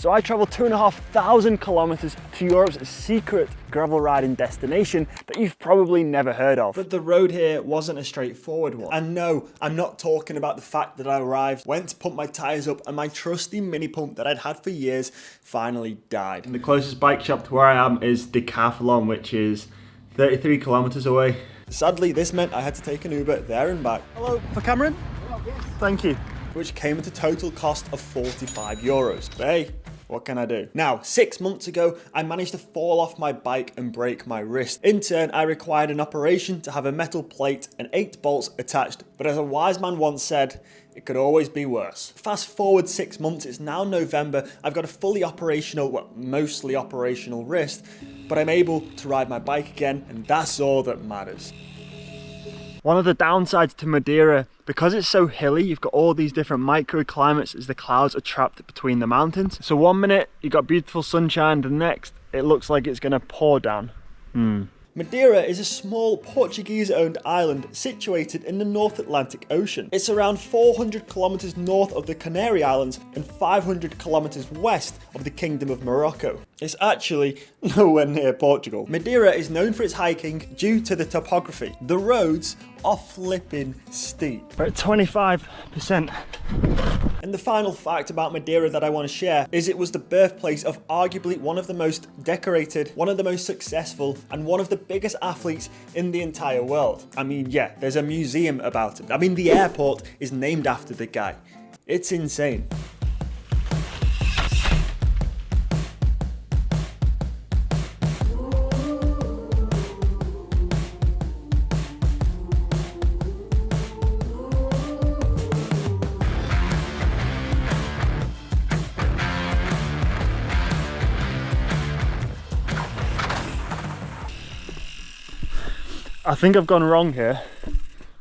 So I traveled 2,500 kilometers to Europe's secret gravel riding destination that you've probably never heard of. But the road here wasn't a straightforward one. And no, I'm not talking about the fact that I arrived, went to pump my tires up, and my trusty mini pump that I'd had for years finally died. And the closest bike shop to where I am is Decathlon, which is 33 kilometers away. Sadly, this meant I had to take an Uber there and back. Hello, for Cameron? Oh, yes. Thank you. Which came at a total cost of €45. But hey, what can I do? Now, 6 months ago, I managed to fall off my bike and break my wrist. In turn, I required an operation to have a metal plate and 8 bolts attached. But as a wise man once said, it could always be worse. Fast forward 6 months, it's now November. I've got a fully operational, well, mostly operational wrist, but I'm able to ride my bike again, and that's all that matters. One of the downsides to Madeira, because it's so hilly, you've got all these different microclimates as the clouds are trapped between the mountains. So one minute you've got beautiful sunshine, the next it looks like it's gonna pour down. Madeira is a small Portuguese-owned island situated in the North Atlantic Ocean. It's around 400 kilometers north of the Canary Islands and 500 kilometers west of the Kingdom of Morocco. It's actually nowhere near Portugal. Madeira is known for its hiking due to the topography. The roads are flipping steep. We're at 25%. And the final fact about Madeira that I want to share is it was the birthplace of arguably one of the most decorated, one of the most successful, and one of the biggest athletes in the entire world. I mean, yeah, there's a museum about him. I mean, the airport is named after the guy. It's insane. I think I've gone wrong here.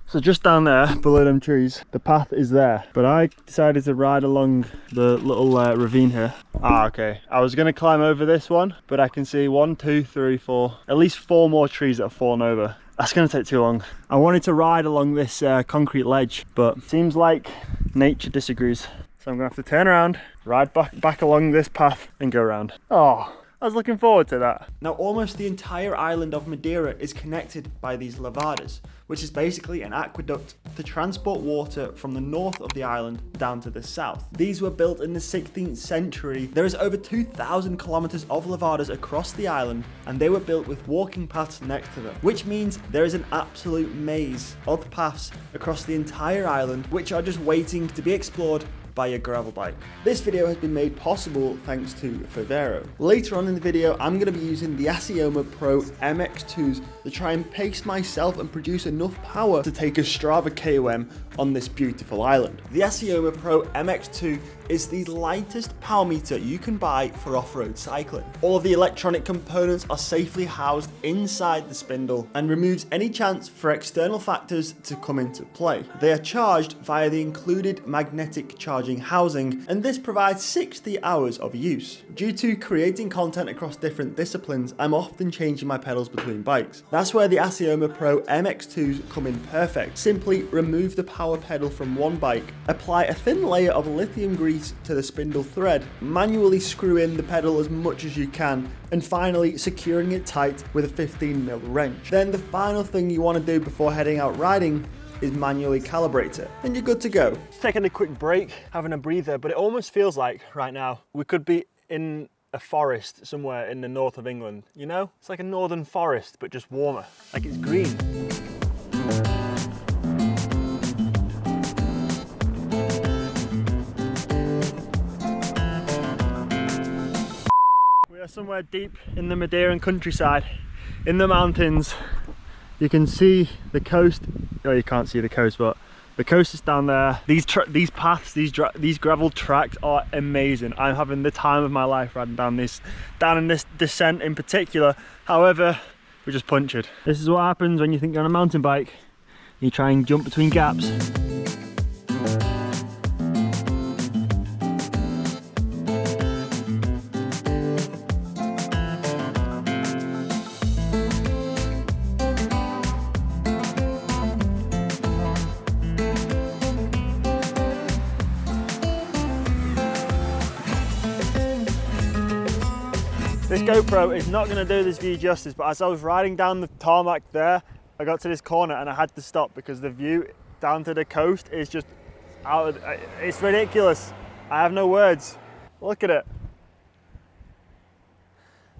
So just down there, below them trees, the path is there. But I decided to ride along the little ravine here. Ah, okay. I was gonna climb over this one, but I can see 1, 2, 3, 4, at least 4 more trees that have fallen over. That's gonna take too long. I wanted to ride along this concrete ledge, but it seems like nature disagrees. So I'm gonna have to turn around, ride back along this path and go around. Oh. I was looking forward to that. Now, almost the entire island of Madeira is connected by these Levadas, which is basically an aqueduct to transport water from the north of the island down to the south. These were built in the 16th century. There is over 2,000 kilometers of Levadas across the island, and they were built with walking paths next to them, which means there is an absolute maze of paths across the entire island, which are just waiting to be explored by a gravel bike. This video has been made possible thanks to Vivero. Later on in the video, I'm going to be using the Asioma Pro MX2s to try and pace myself and produce enough power to take a Strava KOM on this beautiful island. The Asioma Pro MX2 is the lightest power meter you can buy for off-road cycling. All of the electronic components are safely housed inside the spindle and removes any chance for external factors to come into play. They are charged via the included magnetic charging housing, and this provides 60 hours of use. Due to creating content across different disciplines, I'm often changing my pedals between bikes. That's where the Asioma Pro MX2s come in perfect. Simply remove the power pedal from one bike, apply a thin layer of lithium grease to the spindle thread, manually screw in the pedal as much as you can, and finally securing it tight with a 15mm wrench. Then the final thing you want to do before heading out riding is manually calibrate it, and you're good to go. Taking a quick break, having a breather, but it almost feels like right now we could be in a forest somewhere in the north of England, you know? It's like a northern forest, but just warmer, like it's green. We are somewhere deep in the Madeiran countryside, in the mountains. You can see the coast. Oh, you can't see the coast, but the coast is down there. These paths, these gravel tracks are amazing. I'm having the time of my life riding down in this descent in particular. However, we're just punctured. This is what happens when you think you're on a mountain bike. You try and jump between gaps. This GoPro is not going to do this view justice, but as I was riding down the tarmac there, I got to this corner and I had to stop because the view down to the coast is just it's ridiculous. I have no words. Look at it.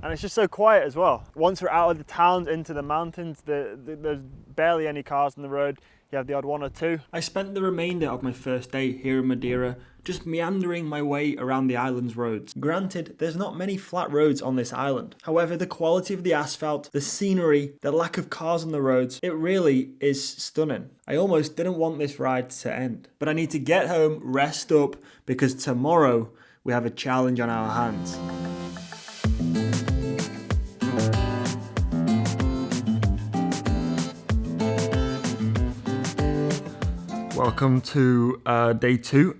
And it's just so quiet as well. Once we're out of the towns into the mountains, there's barely any cars on the road. You have the odd one or two. I spent the remainder of my first day here in Madeira just meandering my way around the island's roads. Granted, there's not many flat roads on this island. However, the quality of the asphalt, the scenery, the lack of cars on the roads, it really is stunning. I almost didn't want this ride to end. But I need to get home, rest up, because tomorrow we have a challenge on our hands. Welcome to day 2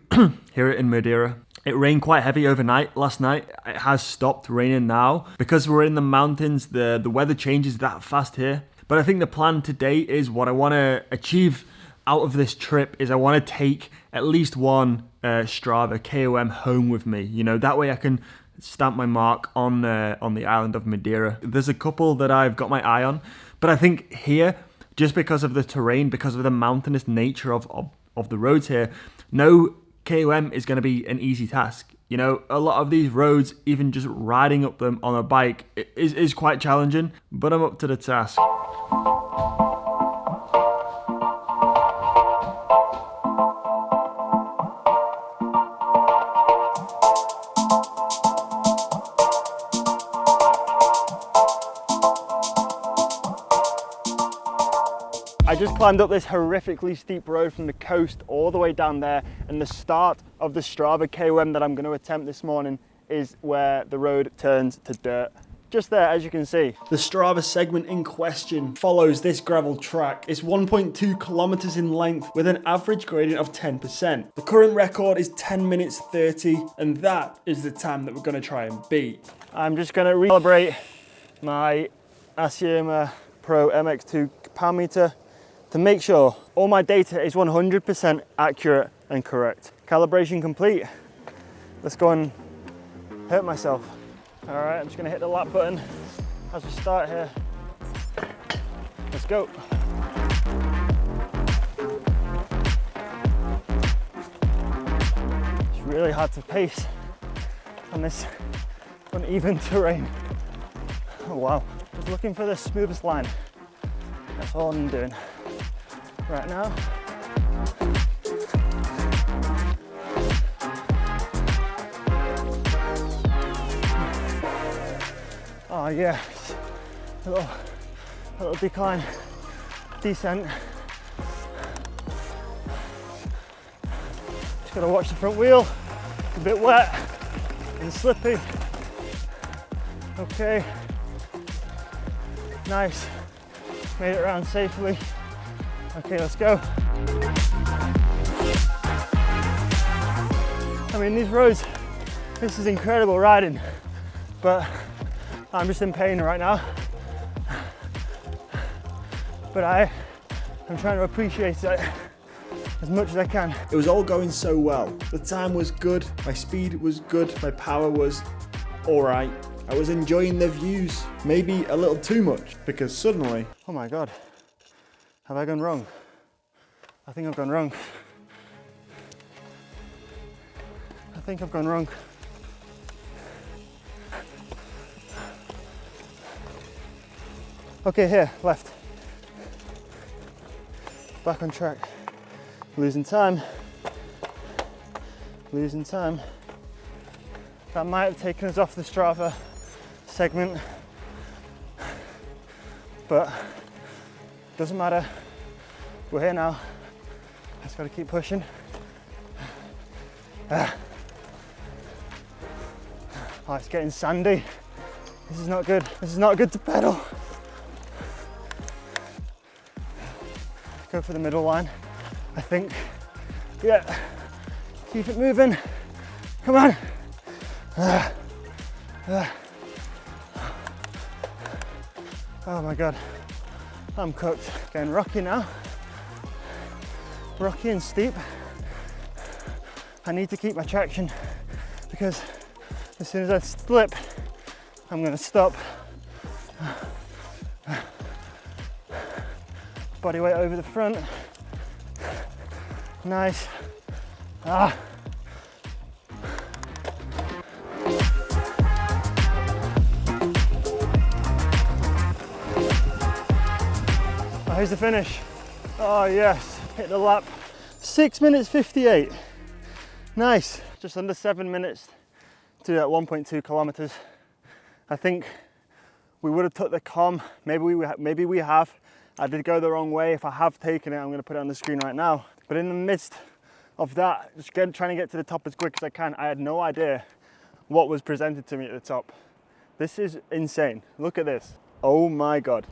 here in Madeira. It rained quite heavy overnight last night. It has stopped raining now. Because we're in the mountains, the weather changes that fast here. But I think the plan today is what I want to achieve out of this trip is I want to take at least one Strava KOM home with me. You know, that way I can stamp my mark on the island of Madeira. There's a couple that I've got my eye on, but I think here, just because of the terrain, because of the mountainous nature of the roads here, no KOM is going to be an easy task. You know, a lot of these roads, even just riding up them on a bike is quite challenging, but I'm up to the task. I just climbed up this horrifically steep road from the coast all the way down there, and the start of the Strava KOM that I'm going to attempt this morning is where the road turns to dirt. Just there, as you can see. The Strava segment in question follows this gravel track. It's 1.2 kilometers in length with an average gradient of 10%. The current record is 10 minutes 30, and that is the time that we're going to try and beat. I'm just going to recalibrate my Asiema Pro MX2 pound meter to make sure all my data is 100% accurate and correct. Calibration complete. Let's go and hurt myself. All right, I'm just gonna hit the lap button as we start here. Let's go. It's really hard to pace on this uneven terrain. Oh wow, just looking for the smoothest line. That's all I'm doing right now. Oh yeah, a little decline, descent. Just gotta watch the front wheel, it's a bit wet and slippy. Okay, nice, made it around safely. Okay, let's go. I mean, these roads, this is incredible riding, but I'm just in pain right now. But I'm trying to appreciate it as much as I can. It was all going so well. The time was good, my speed was good, my power was all right. I was enjoying the views, maybe a little too much, because suddenly, oh my God, have I gone wrong? I think I've gone wrong. I think I've gone wrong. Okay, here, left. Back on track. Losing time. Losing time. That might have taken us off the Strava segment, but doesn't matter. We're here now. Just gotta keep pushing. Oh, it's getting sandy. This is not good. This is not good to pedal. Go for the middle line, I think. Yeah, keep it moving. Come on. Oh my God, I'm cooked. Getting rocky now. Rocky and steep. I need to keep my traction because as soon as I slip, I'm gonna stop. Body weight over the front. Nice. Ah. Oh, here's the finish. Oh yes, hit the lap. 6 minutes 58. Nice. Just under 7 minutes to do that 1.2 kilometers. I think we would have took the KOM. Maybe we have. I did go the wrong way. If I have taken it, I'm going to put it on the screen right now. But in the midst of that, just trying to get to the top as quick as I can, I had no idea what was presented to me at the top. This is insane. Look at this. Oh my God.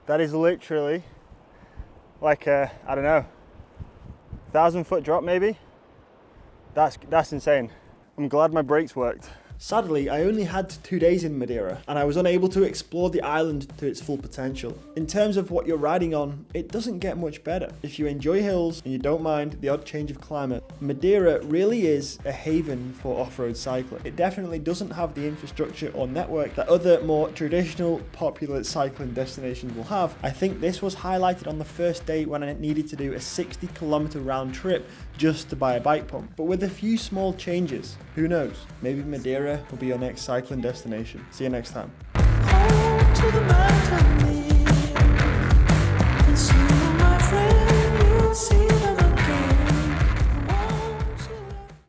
That is literally like a, I don't know, 1,000-foot drop maybe. That's insane. I'm glad my brakes worked. Sadly, I only had 2 days in Madeira and I was unable to explore the island to its full potential. In terms of what you're riding on, it doesn't get much better. If you enjoy hills and you don't mind the odd change of climate, Madeira really is a haven for off-road cycling. It definitely doesn't have the infrastructure or network that other more traditional popular cycling destinations will have. I think this was highlighted on the first day when I needed to do a 60-kilometer round trip just to buy a bike pump. But with a few small changes, who knows? Maybe Madeira will be your next cycling destination. See you next time. Home to the mountain, and soon, my friend, you'll see.